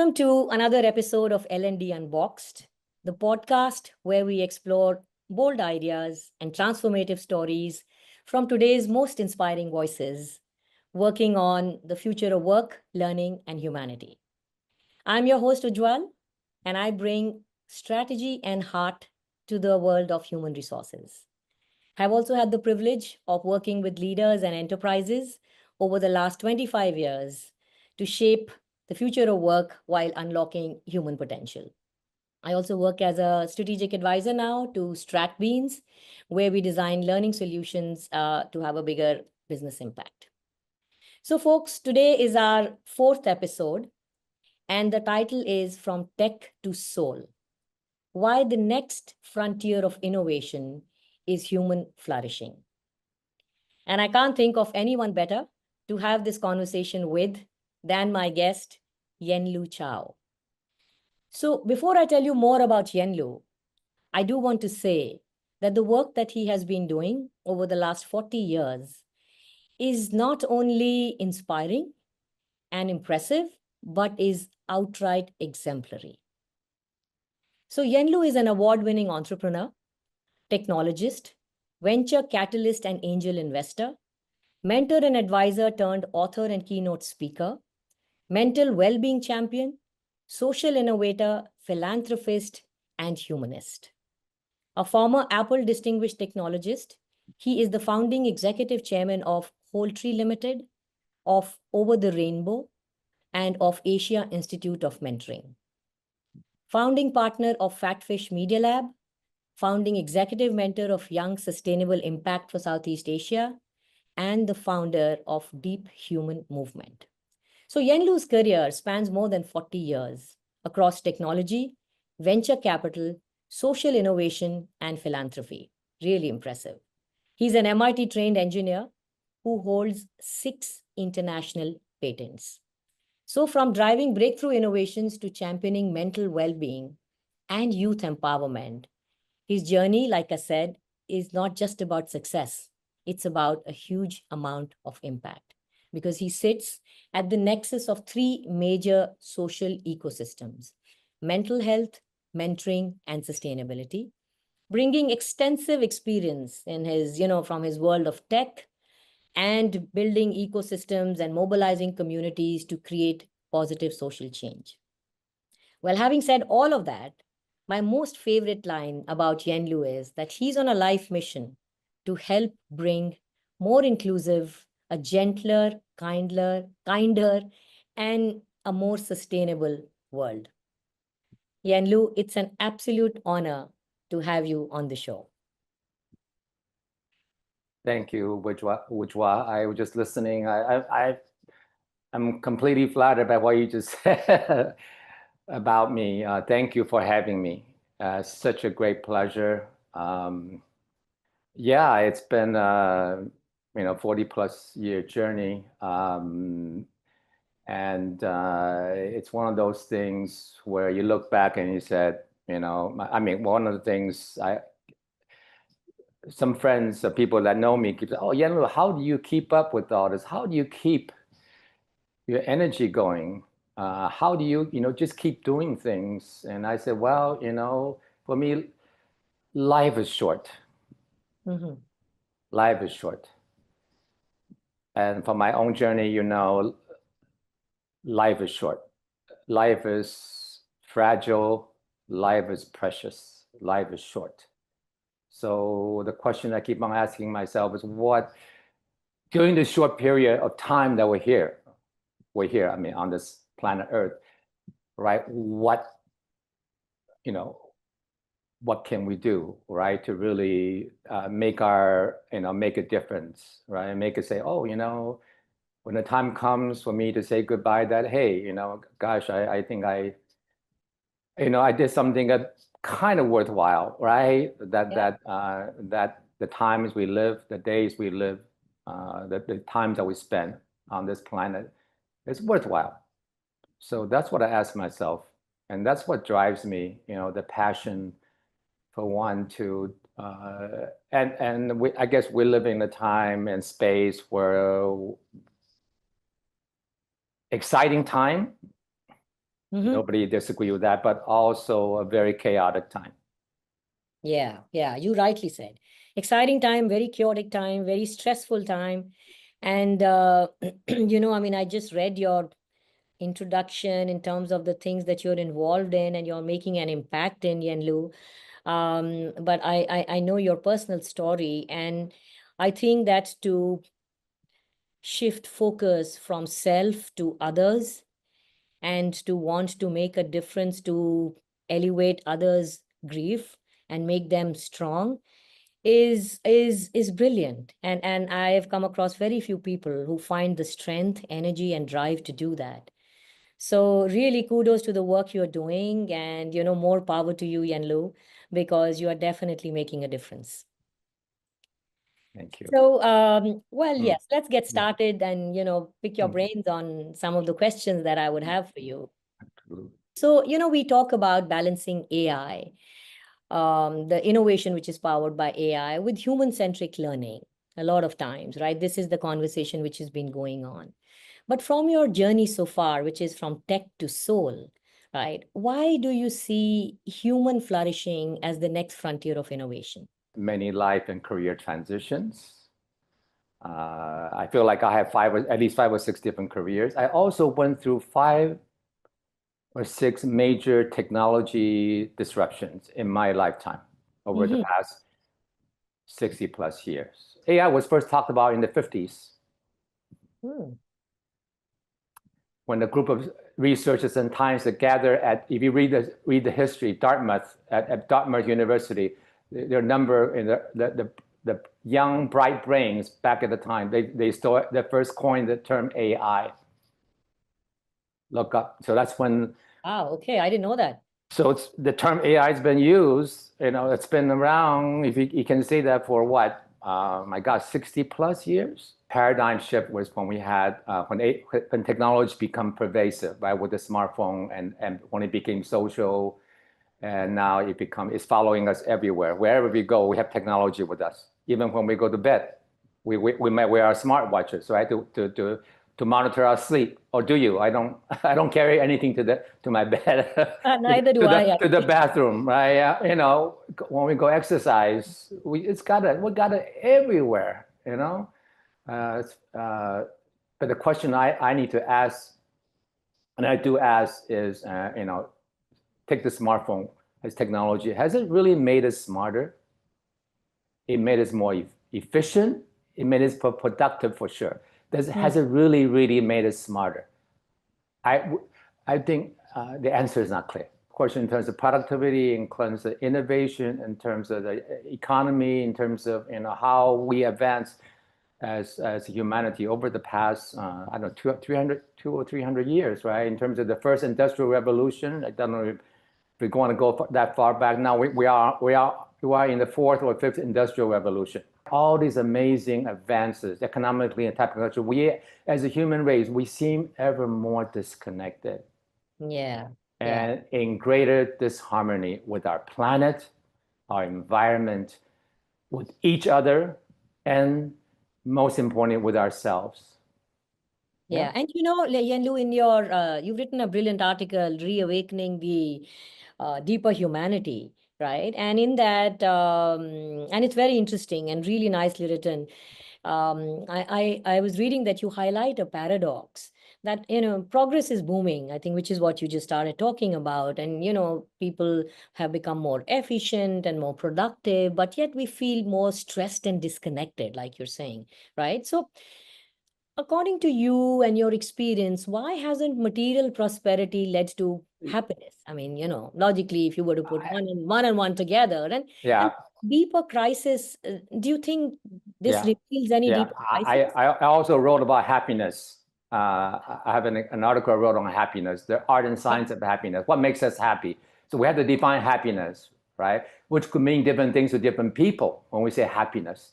Welcome to another episode of L&D Unboxed, the podcast where we explore bold ideas and transformative stories from today's most inspiring voices working on the future of work, learning, and humanity. I'm your host, Ujjwal, and I bring strategy and heart to the world of human resources. I've also had the privilege of working with leaders and enterprises over the last 25 years to shape the future of work while unlocking human potential. I also work as a strategic advisor now to Stratbeans, where we design learning solutions to have a bigger business impact. So, folks, today is our fourth episode, and the title is From Tech to Soul: Why the Next Frontier of Innovation is Human Flourishing. And I can't think of anyone better to have this conversation with than my guest, Yen-Lu Chow. So before I tell you more about Yen-Lu, I do want to say that the work that he has been doing over the last 40 years is not only inspiring and impressive, but is outright exemplary. So Yen-Lu is an award-winning entrepreneur, technologist, venture catalyst and angel investor, mentor and advisor turned author and keynote speaker, mental well-being champion, social innovator, philanthropist, and humanist. A former Apple Distinguished Technologist, he is the founding executive chairman of Whole Tree Limited, of Over the Rainbow, and of Asia Institute of Mentoring. Founding partner of Fatfish Media Lab, founding executive mentor of Young Sustainable Impact for Southeast Asia, and the founder of Deep Human Movement. So Yen-Lu's career spans more than 40 years across technology, venture capital, social innovation, and philanthropy. Really impressive. He's an MIT-trained engineer who holds 6 international patents. So from driving breakthrough innovations to championing mental well-being and youth empowerment, his journey, like I said, is not just about success. It's about a huge amount of impact because he sits at the nexus of 3 major social ecosystems: mental health, mentoring, and sustainability, bringing extensive experience in his, from his world of tech and building ecosystems and mobilizing communities to create positive social change. Well, having said all of that, my most favorite line about Yen-Lu is that he's on a life mission to help bring more inclusive, a gentler, kinder, and a more sustainable world. Yen-Lu, it's an absolute honor to have you on the show. Thank you, Ujjwal. I was just listening. I'm completely flattered by what you just said about me. Thank you for having me. Such a great pleasure. Yeah, it's been 40+ year journey, and it's one of those things where you look back and you said, one of the things some friends, people that know me keep saying, "Oh, Yen-Lu, how do you keep up with all this? How do you keep your energy going? How do you, just keep doing things?" And I said, well, for me, life is short. Mm-hmm. Life is short. And for my own journey, life is short. Life is fragile. Life is precious. Life is short. So the question I keep on asking myself is, what, during this short period of time that we're here, on this planet Earth, right? What can we do, right, to really make make a difference, right? And make it say, oh, when the time comes for me to say goodbye, that, hey, gosh, I think I did something that kind of worthwhile, right? That the times we live, the days we live, the times that we spend on this planet, it's worthwhile. So that's what I ask myself, and that's what drives me. The passion for one to, I guess we live in a time and space where exciting time, Mm-hmm. Nobody disagree with that, but also a very chaotic time. Yeah, yeah, you rightly said. Exciting time, very chaotic time, very stressful time. And, I mean, I just read your introduction in terms of the things that you're involved in and you're making an impact in, Yen-Lu. But I know your personal story, and I think that to shift focus from self to others and to want to make a difference to elevate others' grief and make them strong is brilliant. And I've come across very few people who find the strength, energy, and drive to do that. So really kudos to the work you're doing, and more power to you, Yen-Lu, because you are definitely making a difference. Thank you. So, well, Mm. yes, let's get Mm. started and, pick your Mm. brains on some of the questions that I would have for you. Absolutely. So, we talk about balancing AI, the innovation which is powered by AI with human-centric learning a lot of times, right? This is the conversation which has been going on. But from your journey so far, which is from tech to soul, right? Why do you see human flourishing as the next frontier of innovation? Many life and career transitions. I feel like I have at least 5 or 6 different careers. I also went through 5 or 6 major technology disruptions in my lifetime over the past 60 plus years. AI was first talked about in the 50s Hmm. when a group of researchers and scientists gather at, if you read the history, Dartmouth, at Dartmouth University, their number in the young, bright brains back at the time, they first coined the term AI. Look up. So that's when. Wow, okay, I didn't know that. So the term AI has been used. It's been around. If you can say that for what? My God, 60 plus years. Paradigm shift was when we had when technology become pervasive, right? With the smartphone and when it became social, and now it's following us everywhere. Wherever we go, we have technology with us. Even when we go to bed, we might wear our smartwatches, right, to monitor our sleep. Or do you? I don't I don't carry anything to my bed. Neither do I. To the bathroom, right? When we go exercise, we got it everywhere. But the question I need to ask, and I do ask, is take the smartphone as technology. Has it really made us smarter? It made us more efficient. It made us productive for sure. Has it really, really made us smarter? I think the answer is not clear. Of course, in terms of productivity, in terms of innovation, in terms of the economy, in terms of how we advance as humanity over the past I don't know 2 or 300 years, right? In terms of the first industrial revolution, I don't know if we're going to go that far back. Now we are in the 4th or 5th industrial revolution. All these amazing advances economically and technologically, we as a human race, we seem ever more disconnected. Yeah. And in greater disharmony with our planet, our environment, with each other, and most importantly, with ourselves. Yeah. And Yen-Lu, in you've written a brilliant article, Reawakening the Deeper Humanity, right? And in that, and it's very interesting and really nicely written. I was reading that you highlight a paradox that, progress is booming, I think, which is what you just started talking about. And, people have become more efficient and more productive, but yet we feel more stressed and disconnected, like you're saying, right? So, according to you and your experience, why hasn't material prosperity led to happiness? I mean, logically, if you were to put one and one together, and Yeah. deeper crisis, do you think this Yeah. reveals any Yeah. deeper crisis? I also wrote about happiness. I have an article I wrote on happiness, the art and science of happiness. What makes us happy? So we have to define happiness, right? Which could mean different things to different people when we say happiness.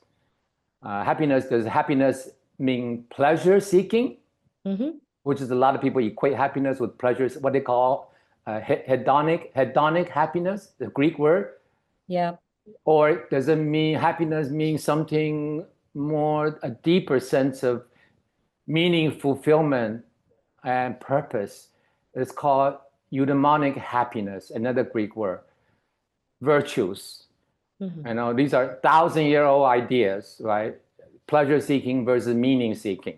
Does happiness mean pleasure seeking? Mm-hmm. Which is a lot of people equate happiness with pleasure, what they call hedonic happiness, the Greek word. Yeah. Or does it mean happiness means something more, a deeper sense of meaning, fulfillment, and purpose? It's called eudaimonic happiness, another Greek word, virtues. These are 1,000-year-old ideas, right? Pleasure seeking versus meaning seeking.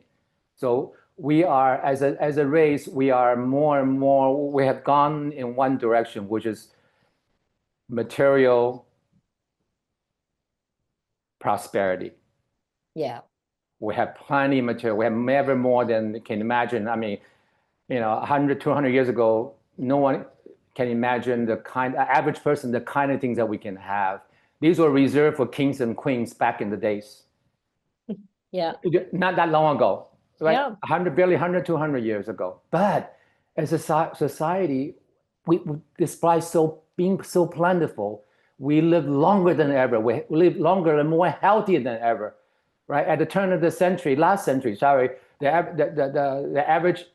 So we are, as a race, we are more and more, we have gone in one direction, which is material prosperity. Yeah. We have plenty of material. We have never more than can imagine. I mean, 100, 200 years ago, no one can imagine average person, the kind of things that we can have. These were reserved for kings and queens back in the days. Yeah. Not that long ago, right? Yeah. 100, barely 100, 200 years ago. But as a society, we despite being so plentiful, we live longer than ever. We live longer and more healthier than ever, right? At the turn of the century, last century, sorry, the average,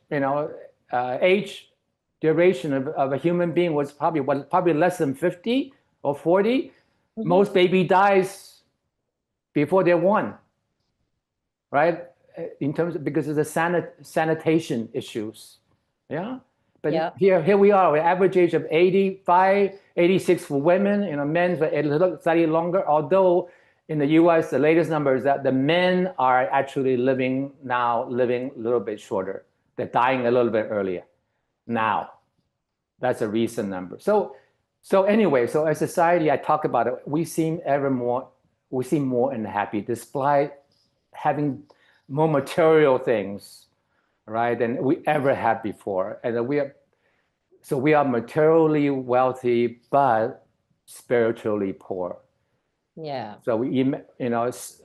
age duration of a human being was probably less than 50 or 40. Most baby dies before they're one, right? In terms of, because of the sanitation issues, yeah. But Yeah. here we are, the average age of 85, 86 for women, men for a little slightly longer. Although in the U.S. the latest number is that the men are actually living a little bit shorter. They're dying a little bit earlier now. That's a recent number. So anyway, so as society, I talk about it. We seem more unhappy, despite having more material things, right, than we ever had before. And we are materially wealthy, but spiritually poor. Yeah. So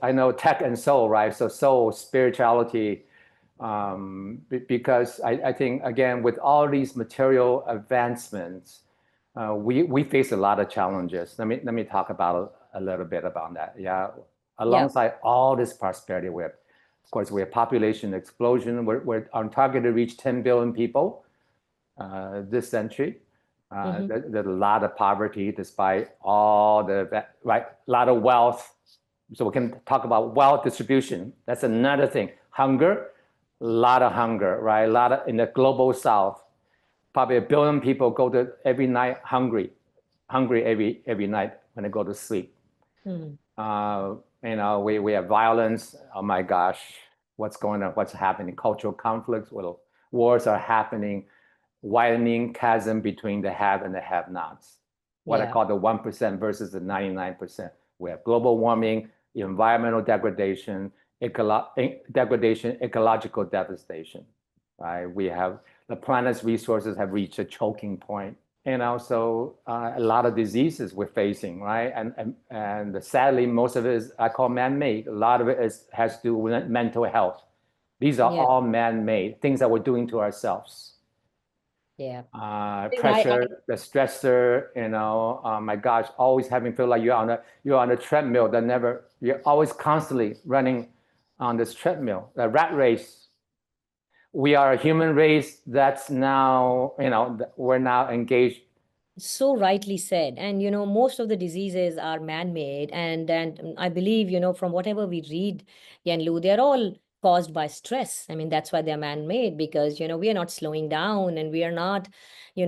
I know tech and soul, right? So soul, spirituality, because I think, again, with all these material advancements, we face a lot of challenges. Let me talk about a little bit about that. Yeah, alongside all this prosperity, of course, we have population explosion. We're on target to reach 10 billion people this century. There's a lot of poverty, despite all a lot of wealth. So we can talk about wealth distribution. That's another thing. Hunger, a lot of hunger, right? In the global South, probably 1 billion people go to every night hungry every night when they go to sleep. We have violence. Oh my gosh, what's going on? What's happening? Cultural conflicts. Wars are happening. Widening chasm between the have and the have-nots. What I call the 1% versus the 99%. We have global warming, environmental degradation, ecological devastation. Right? We have the planet's resources have reached a choking point. And also a lot of diseases we're facing, right? And sadly, most of it is I call man-made. A lot of it has to do with mental health. These are all man-made things that we're doing to ourselves. Yeah. Pressure, the stressor, my gosh, always feel like you're on a treadmill you're always constantly running on this treadmill, the rat race. We are a human race that's now, we're now engaged. So rightly said. And, most of the diseases are man-made. And I believe, from whatever we read, Yen-Lu, they're all caused by stress. I mean, that's why they're man-made, because, we are not slowing down and we are not,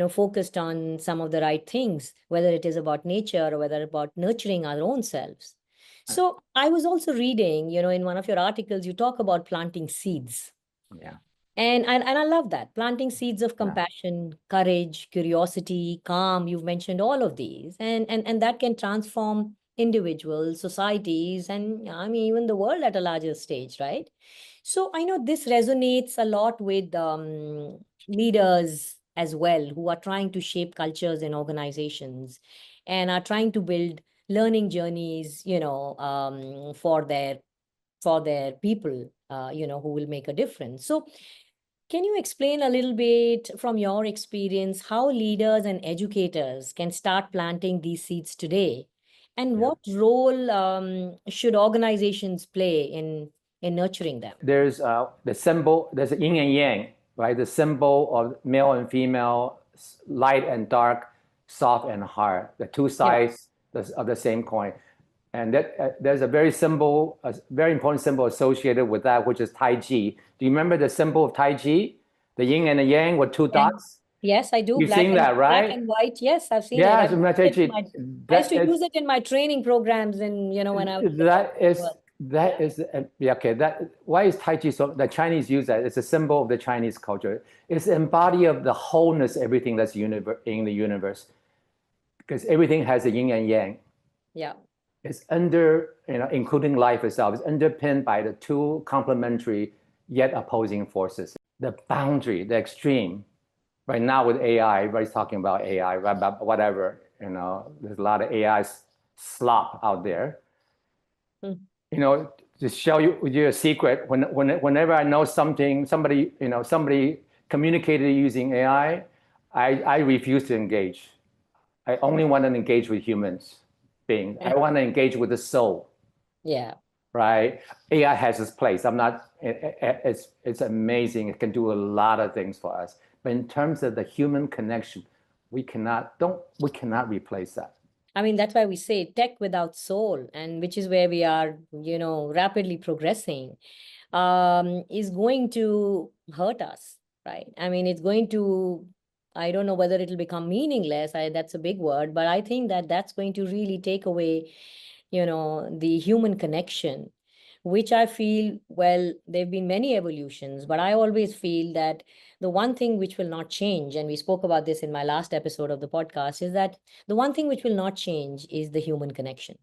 focused on some of the right things, whether it is about nature or whether about nurturing our own selves. So I was also reading, in one of your articles, you talk about planting seeds. Yeah. And I love that. Planting seeds of compassion, courage, curiosity, calm. You've mentioned all of these. And that can transform individuals, societies, and I mean, even the world at a larger stage, right? So I know this resonates a lot with leaders as well, who are trying to shape cultures in organizations and are trying to build learning journeys, for their people, who will make a difference. So can you explain a little bit from your experience how leaders and educators can start planting these seeds today? And what role should organizations play in nurturing them? There's the symbol, there's a yin and yang, right? The symbol of male and female, light and dark, soft and hard, the two sides of the same coin. And there's a very important symbol associated with that, which is Tai Chi. Do you remember the symbol of Tai Chi? The yin and the yang with two dots? Yes, I do. You've seen that, Black right? and white. Yes, I've seen it. Yeah, so I used that to is use it in my training programs and when I was in the that corporate is world. that is yeah, okay. That why is Tai Chi so? The Chinese use that. It's a symbol of the Chinese culture. It's embody of the wholeness, everything that's in the universe, because everything has a yin and yang. Yeah. It's under, including life itself, is underpinned by the two complementary yet opposing forces. The boundary, the extreme. Right now with AI, everybody's talking about AI, whatever. There's a lot of AI slop out there. Mm. To show you a secret, whenever I know somebody communicated using AI, I refuse to engage. I only want to engage with humans beings. I want to engage with the soul, Yeah. right? AI has its place. I'm not. It's amazing. It can do a lot of things for us. But in terms of the human connection, we cannot replace that. I mean, that's why we say tech without soul, and which is where we are, rapidly progressing, is going to hurt us, right? I mean, it's going to, I don't know whether it'll become meaningless. That's a big word, but I think that that's going to really take away, the human connection, which I feel, well, there have been many evolutions, but I always feel that the one thing which will not change, and we spoke about this in my last episode of the podcast, is that the one thing which will not change is the human connection.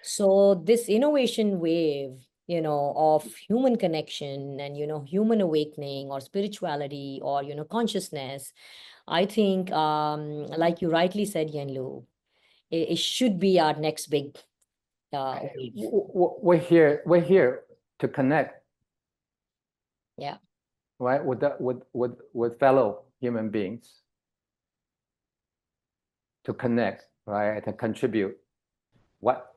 So this innovation wave, of human connection and, human awakening or spirituality or, consciousness, I think, like you rightly said, Yen-Lu, it should be our next big wave. We're here to connect, Yeah. right, with fellow human beings, to connect, right, to contribute. What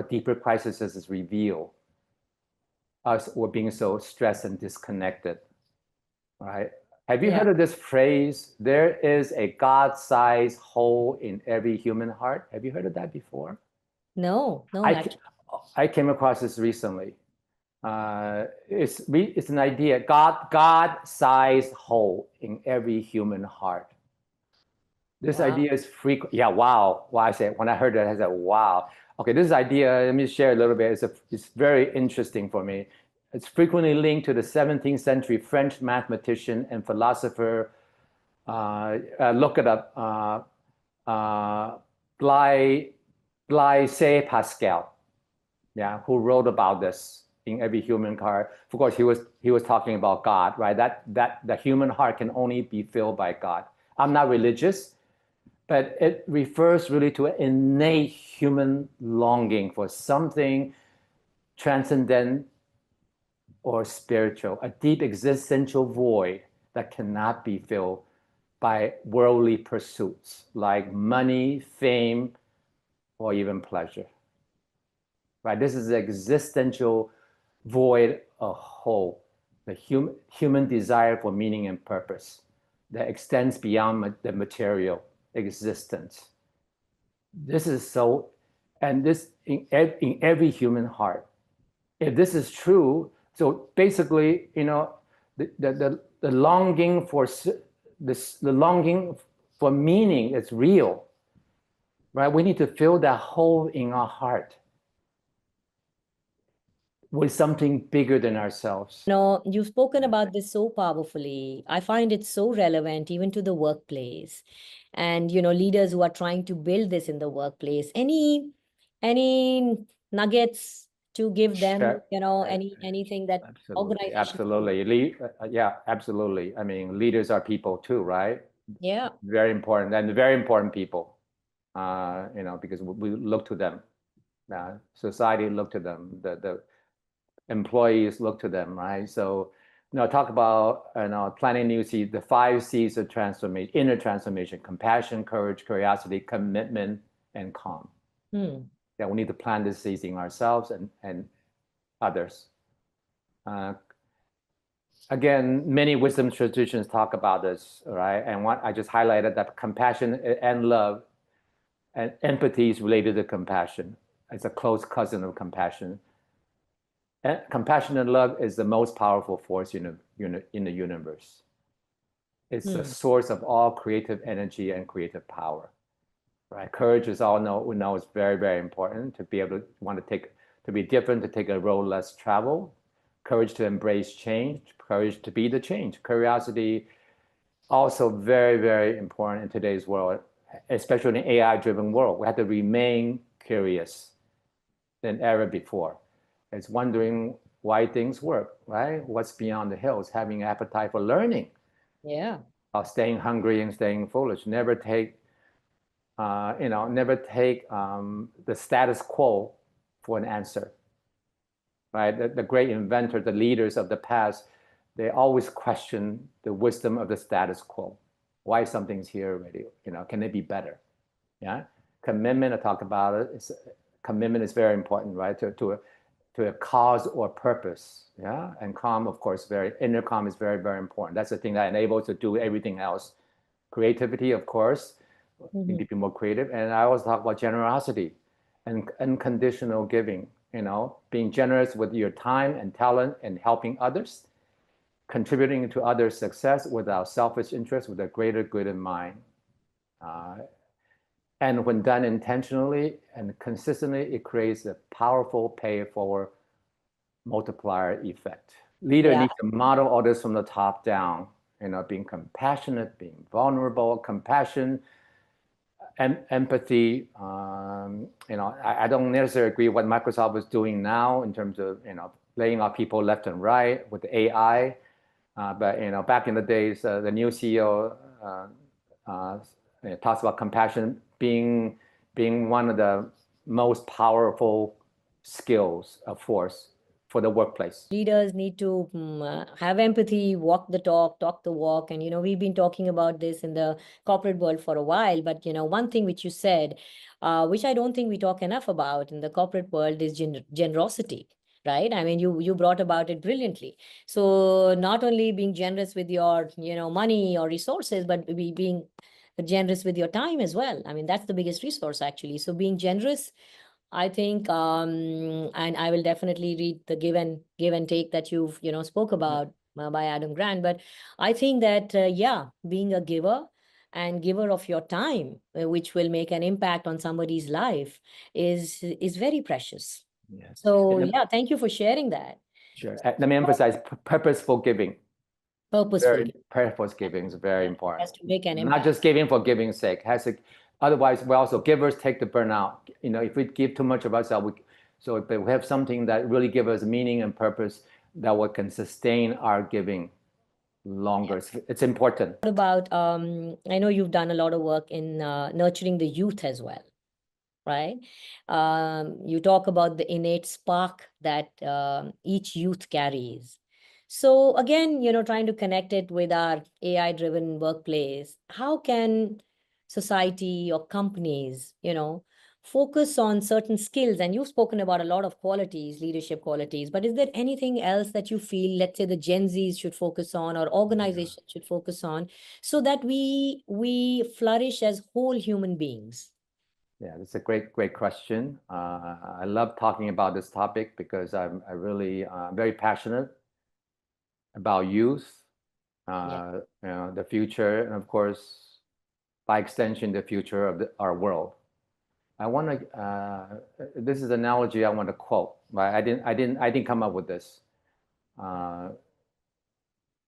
deeper crises is reveal us we're being so stressed and disconnected, right? Have you Yeah. heard of this phrase? There is a God-sized hole in every human heart. Have you heard of that before? No, no, I actually. I came across this recently. It's an idea. God-sized hole in every human heart. This Wow. idea is frequent. Yeah, wow. Well, I said when I heard that, I said, wow. Okay, this idea, let me share a little bit. It's very interesting for me. It's frequently linked to the 17th century French mathematician and philosopher. Look it up. Blaise Pascal. Yeah, who wrote about this in every human heart. Of course, he was talking about God, right? That the human heart can only be filled by God. I'm not religious, but it refers really to an innate human longing for something transcendent or spiritual, a deep existential void that cannot be filled by worldly pursuits like money, fame, or even pleasure. Right? This is an existential void, a hole, the human desire for meaning and purpose that extends beyond the material existence. This is so, and this in every human heart. If this is true, so basically, the longing for the longing for meaning is real, right? We need to fill that hole in our heart with something bigger than ourselves. No, you've spoken about this so powerfully. I find it so relevant even to the workplace. And, leaders who are trying to build this in the workplace. Any nuggets to give them, Sure. anything that Absolutely, organizations can. absolutely. Yeah, absolutely. I mean, leaders are people too, right? Yeah. Very important, and very important people. Because we look to them. Society look to them. The employees look to them, right? So, talk about planting new seeds. The 5 C's of transformation, inner transformation: compassion, courage, curiosity, commitment, and calm. Hmm. Yeah, we need to plant these seeds in ourselves and others. Uh, Again, many wisdom traditions talk about this, right? And what I just highlighted, that compassion and love and empathy is related to compassion. It's a close cousin of compassion. And compassion and love is the most powerful force in the universe. It's the source of all creative energy and creative power, right? Courage is all know we know is very, very important to be able to want to take to be different, to take a road less traveled. Courage to embrace change, courage to be the change. Curiosity also very, very important in today's world, especially in an AI-driven world. We have to remain curious than ever before. It's wondering why things work, right? What's beyond the hills, having appetite for learning. Yeah. Staying hungry and staying foolish. Never take, never take the status quo for an answer, right? The great inventors, the leaders of the past, they always question the wisdom of the status quo. Why something's here already? Can it be better? Yeah. Commitment, I talk about it. Commitment is very important, right? To a cause or purpose. Yeah. And calm, of course, inner calm is very, very important. That's the thing that enables to do everything else. Creativity, of course, need to be more creative. And I always talk about generosity and unconditional giving, being generous with your time and talent and helping others, contributing to others' success without selfish interest, with a greater good in mind. And when done intentionally and consistently, it creates a powerful pay-it-forward multiplier effect. Leader needs to model all this from the top down, being compassionate, being vulnerable, compassion, empathy. I don't necessarily agree with what Microsoft is doing now in terms of laying off people left and right with the AI. But back in the days, the new CEO talks about compassion being one of the most powerful skills of force for the workplace. Leaders need to have empathy, walk the talk the walk. And, we've been talking about this in the corporate world for a while. But, one thing which you said, which I don't think we talk enough about in the corporate world is generosity, right? I mean, you brought about it brilliantly. So not only being generous with your, money or resources, but being generous with your time as well. I mean, that's the biggest resource, actually. So being generous, I think, and I will definitely read the give and take that you've, spoke about by Adam Grant. But I think that, being a giver and giver of your time, which will make an impact on somebody's life, is very precious. Yes. So, thank you for sharing that. Sure. Let me emphasize purposeful giving. Purposeful. Purposeful giving is very important. Has to make an Not impact. just giving for giving's sake. Otherwise, we also givers take the burnout. If we give too much of ourselves, but we have something that really gives us meaning and purpose that can sustain our giving longer. It's important. What about, I know you've done a lot of work in nurturing the youth as well, right? You talk about the innate spark that each youth carries. So again, trying to connect it with our AI-driven workplace, how can society or companies, focus on certain skills? And you've spoken about a lot of qualities, leadership qualities, but is there anything else that you feel, let's say, the Gen Zs should focus on, or organizations should focus on, so that we flourish as whole human beings? Yeah, that's a great question. I love talking about this topic because I'm really very passionate about youth, the future, and of course, by extension, the future of our world. I want to. This is an analogy I want to quote. Right? I didn't come up with this.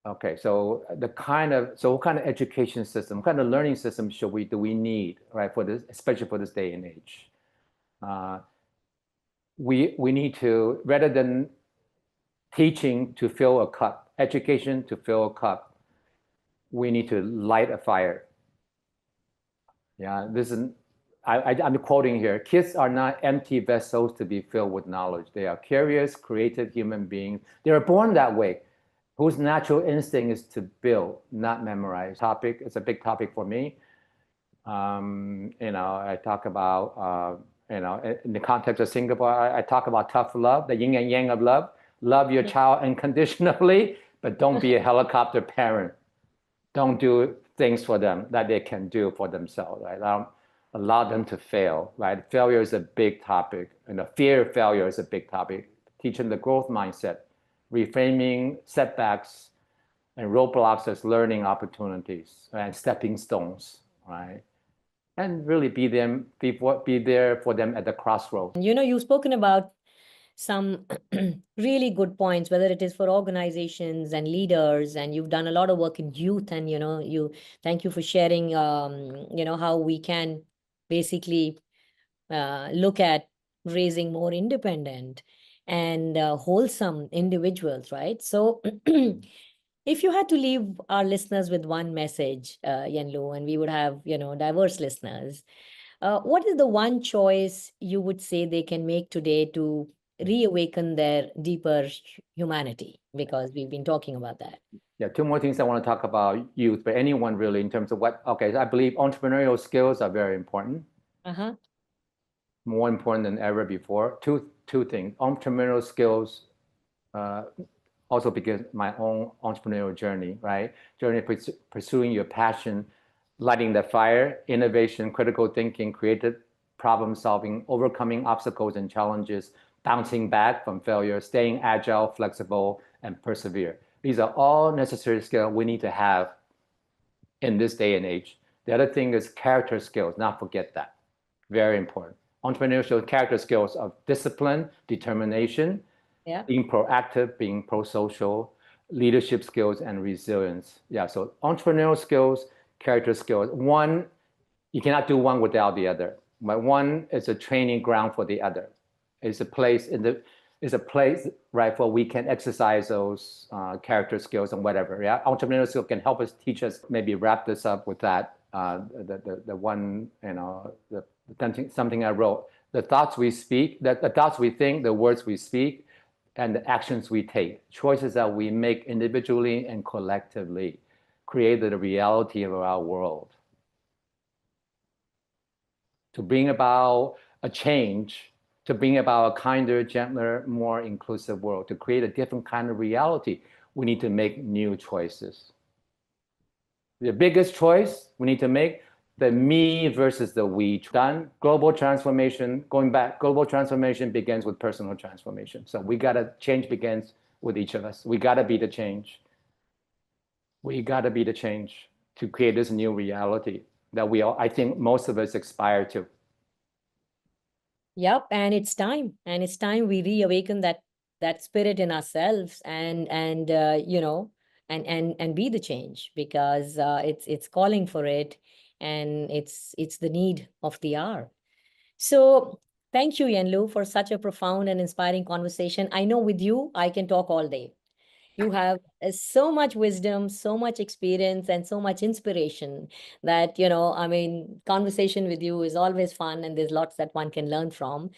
Okay, so what kind of education system, what kind of learning system do we need, right, for this, especially for this day and age? We need to, rather than teaching to fill a cup, education to fill a cup, we need to light a fire. Yeah, I'm quoting here. Kids are not empty vessels to be filled with knowledge. They are curious, creative human beings. They are born that way, whose natural instinct is to build, not memorize. It's a big topic for me. I talk about, in the context of Singapore, I talk about tough love, the yin and yang of love. Love your child unconditionally, but don't be a helicopter parent. Don't do things for them that they can do for themselves, right? Allow them to fail, right? Failure is a big topic, and the fear of failure is a big topic. Teach them the growth mindset, reframing setbacks and roadblocks as learning opportunities and stepping stones, right? And really be there for them at the crossroads. You've spoken about some really good points, whether it is for organizations and leaders, and you've done a lot of work in youth, and thank you for sharing how we can basically look at raising more independent and wholesome individuals, right? So if you had to leave our listeners with one message, Yen-Lu, and we would have diverse listeners, what is the one choice you would say they can make today to reawaken their deeper humanity? Because we've been talking about that. Yeah, two more things I want to talk about youth, but anyone really in terms of so I believe entrepreneurial skills are very important. Uh-huh. More important than ever before. Two things. Entrepreneurial skills, also because my own entrepreneurial journey, right? Pursuing your passion, lighting the fire, innovation, critical thinking, creative problem solving, overcoming obstacles and challenges, bouncing back from failure, staying agile, flexible, and persevere. These are all necessary skills we need to have in this day and age. The other thing is character skills, not forget that. Very important. Entrepreneurial character skills of discipline, determination, Yeah. being proactive, being pro-social, leadership skills, and resilience. Yeah, so entrepreneurial skills, character skills. One, you cannot do one without the other. But one is a training ground for the other. It's a place right, where we can exercise those character skills and whatever. Yeah, entrepreneurial skills can help us, teach us. Maybe wrap this up with that. The one, something I wrote. The thoughts we speak, the thoughts we think, the words we speak, and the actions we take, choices that we make individually and collectively, create the reality of our world. To bring about a change, to bring about a kinder, gentler, more inclusive world, to create a different kind of reality, we need to make new choices. The biggest choice we need to make, the me versus the we. Done. Global transformation, going back, global transformation begins with personal transformation. So change begins with each of us. We gotta be the change. We gotta be the change to create this new reality that I think most of us aspire to. Yep, and it's time. And it's time we reawaken that spirit in ourselves and be the change, because it's calling for it, and it's the need of the hour. So thank you, Yen-Lu, for such a profound and inspiring conversation. I know with you, I can talk all day. You have so much wisdom, so much experience, and so much inspiration that, conversation with you is always fun, and there's lots that one can learn from.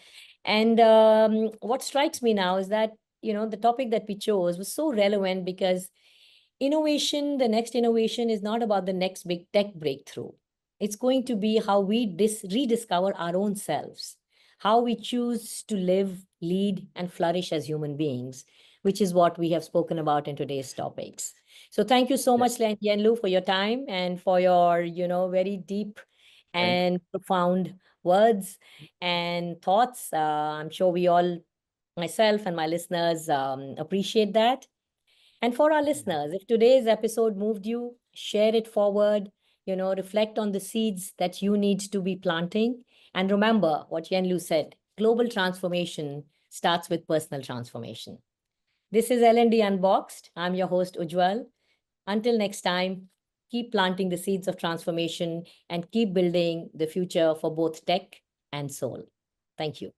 And what strikes me now is that, the topic that we chose was so relevant, because innovation, the next innovation, is not about the next big tech breakthrough. It's going to be how we rediscover our own selves, how we choose to live, lead, and flourish as human beings, which is what we have spoken about in today's topics. So thank you so much, Yen-Lu, for your time and for your, very deep and profound words and thoughts. I'm sure we all, myself and my listeners, appreciate that. And for our listeners, if today's episode moved you, share it forward, reflect on the seeds that you need to be planting. And remember what Yen-Lu said, global transformation starts with personal transformation. This is L&D Unboxed. I'm your host, Ujjwal. Until next time, keep planting the seeds of transformation and keep building the future for both tech and soul. Thank you.